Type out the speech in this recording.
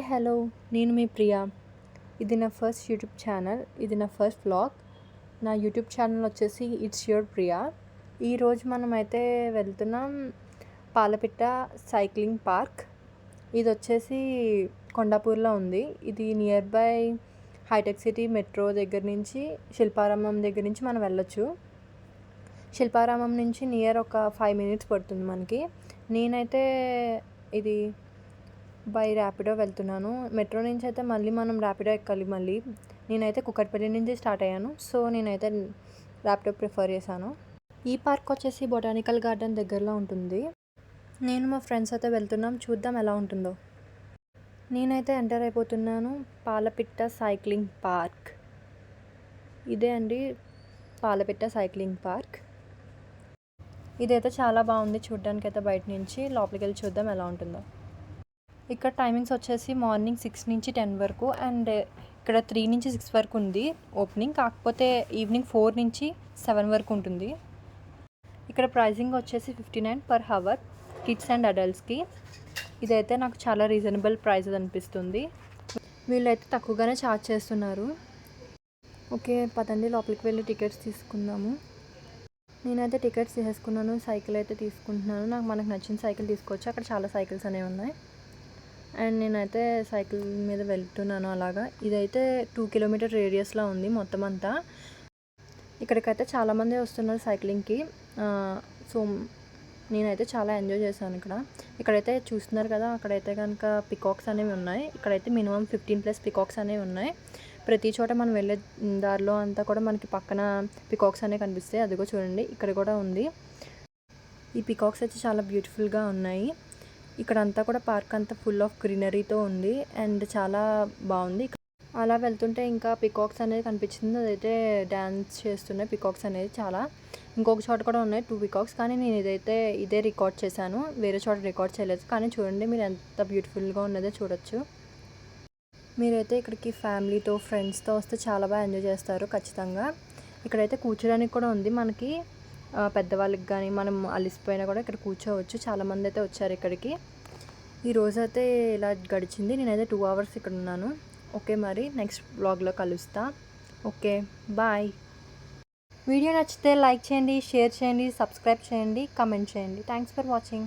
Hi hello నేను మీ ప్రియా. ఇది నా ఫస్ట్ యూట్యూబ్ ఛానల్, ఇది నా ఫస్ట్ వ్లాగ్. నా యూట్యూబ్ ఛానల్ వచ్చేసి ఇట్స్ యువర్ ప్రియా. ఈరోజు మనమైతే వెళ్తున్నాం పాలపిట్ట సైక్లింగ్ పార్క్. ఇది వచ్చేసి కొండాపూర్లో ఉంది. ఇది near by Hitech City metro దగ్గర నుంచి శిల్పారామం దగ్గర నుంచి మనం వెళ్ళొచ్చు. శిల్పారామం నుంచి నియర్ ఒక 5 minutes పడుతుంది మనకి. నేనైతే ఇది బై ర్యాపిడో వెళ్తున్నాను. మెట్రో నుంచి అయితే మళ్ళీ మనం ర్యాపిడో ఎక్కాలి. మళ్ళీ నేనైతే కుక్కట్పల్లి నుంచి స్టార్ట్ అయ్యాను, సో నేనైతే ర్యాపిడో ప్రిఫర్ చేశాను. ఈ పార్క్ వచ్చేసి బొటానికల్ గార్డెన్ దగ్గరలో ఉంటుంది. నేను మా ఫ్రెండ్స్ అయితే వెళ్తున్నాం, చూద్దాం ఎలా ఉంటుందో. నేనైతే ఎంటర్ అయిపోతున్నాను పాలపిట్ట సైక్లింగ్ పార్క్. ఇదే అండి పాలపిట్ట సైక్లింగ్ పార్క్. ఇదైతే చాలా బాగుంది చూడడానికి. అయితే బయట నుంచి లోపలికి వెళ్ళి చూద్దాం ఎలా ఉంటుందో. ఇక్కడ టైమింగ్స్ వచ్చేసి మార్నింగ్ 6 నుంచి 10 వరకు, అండ్ ఇక్కడ 3 నుంచి 6 వరకు ఉంది ఓపెనింగ్. కాకపోతే ఈవినింగ్ 4 నుంచి 7 వరకు ఉంటుంది. ఇక్కడ ప్రైజింగ్ వచ్చేసి 59 per hour కిడ్స్ అండ్ అడల్ట్స్కి. ఇదైతే నాకు చాలా రీజనబుల్ ప్రైస్ అనిపిస్తుంది. వీళ్ళైతే తక్కువగానే ఛార్జ్ చేస్తున్నారు. ఓకే పదండి లోపలికి వెళ్ళి టికెట్స్ తీసుకుందాము. నేనైతే టికెట్స్ తీసేసుకున్నాను. సైకిల్ అయితే తీసుకుంటున్నాను. మనకు నచ్చిన సైకిల్ తీసుకోవచ్చు. అక్కడ చాలా సైకిల్స్ అనేవి ఉన్నాయి, అండ్ నేనైతే సైకిల్ మీద వెళ్తున్నాను అలాగా. ఇదైతే 2 kilometer రేడియస్లో ఉంది మొత్తం అంతా. ఇక్కడికైతే చాలామంది వస్తున్నారు సైక్లింగ్కి. సో నేనైతే చాలా ఎంజాయ్ చేశాను ఇక్కడైతే చూస్తున్నారు కదా, అక్కడైతే కనుక పికాక్స్ అనేవి ఉన్నాయి. ఇక్కడైతే మినిమం 15+ పికాక్స్ అనేవి ఉన్నాయి. ప్రతి చోట మనం వెళ్ళే దారిలో అంతా కూడా మనకి పక్కన పికాక్స్ అనేవి కనిపిస్తాయి. అదిగో చూడండి, ఇక్కడ కూడా ఉంది. ఈ పికాక్స్ అయితే చాలా బ్యూటిఫుల్గా ఉన్నాయి. ఇక్కడ అంతా కూడా పార్క్ అంతా ఫుల్ ఆఫ్ గ్రీనరీతో ఉంది, అండ్ చాలా బాగుంది. అలా వెళ్తుంటే ఇంకా పికాక్స్ అనేది కనిపించింది. అదైతే డ్యాన్స్ చేస్తున్నాయి పికాక్స్ అనేది చాలా. ఇంకొక చోట కూడా ఉన్నాయి 2 పికాక్స్, కానీ నేను ఇదే రికార్డ్ చేశాను, వేరే చోట రికార్డ్ చేయలేదు. కానీ చూడండి మీరు ఎంత బ్యూటిఫుల్గా ఉన్నదో చూడొచ్చు. మీరైతే ఇక్కడికి ఫ్యామిలీతో ఫ్రెండ్స్తో వస్తే చాలా బాగా ఎంజాయ్ చేస్తారు ఖచ్చితంగా. ఇక్కడైతే కూర్చోడానికి కూడా ఉంది మనకి, పెద్దవాళ్ళకి కానీ మనం అలిసిపోయినా కూడా ఇక్కడ కూర్చోవచ్చు. చాలామంది అయితే వచ్చారు ఇక్కడికి. ఈరోజు అయితే ఇలా గడిచింది. నేనైతే 2 hours ఇక్కడ ఉన్నాను. ఓకే మరి నెక్స్ట్ బ్లాగ్లో కలుస్తా. Okay bye. వీడియో నచ్చితే లైక్ చేయండి, షేర్ చేయండి, సబ్స్క్రైబ్ చేయండి, కమెంట్ చేయండి. Thanks for watching.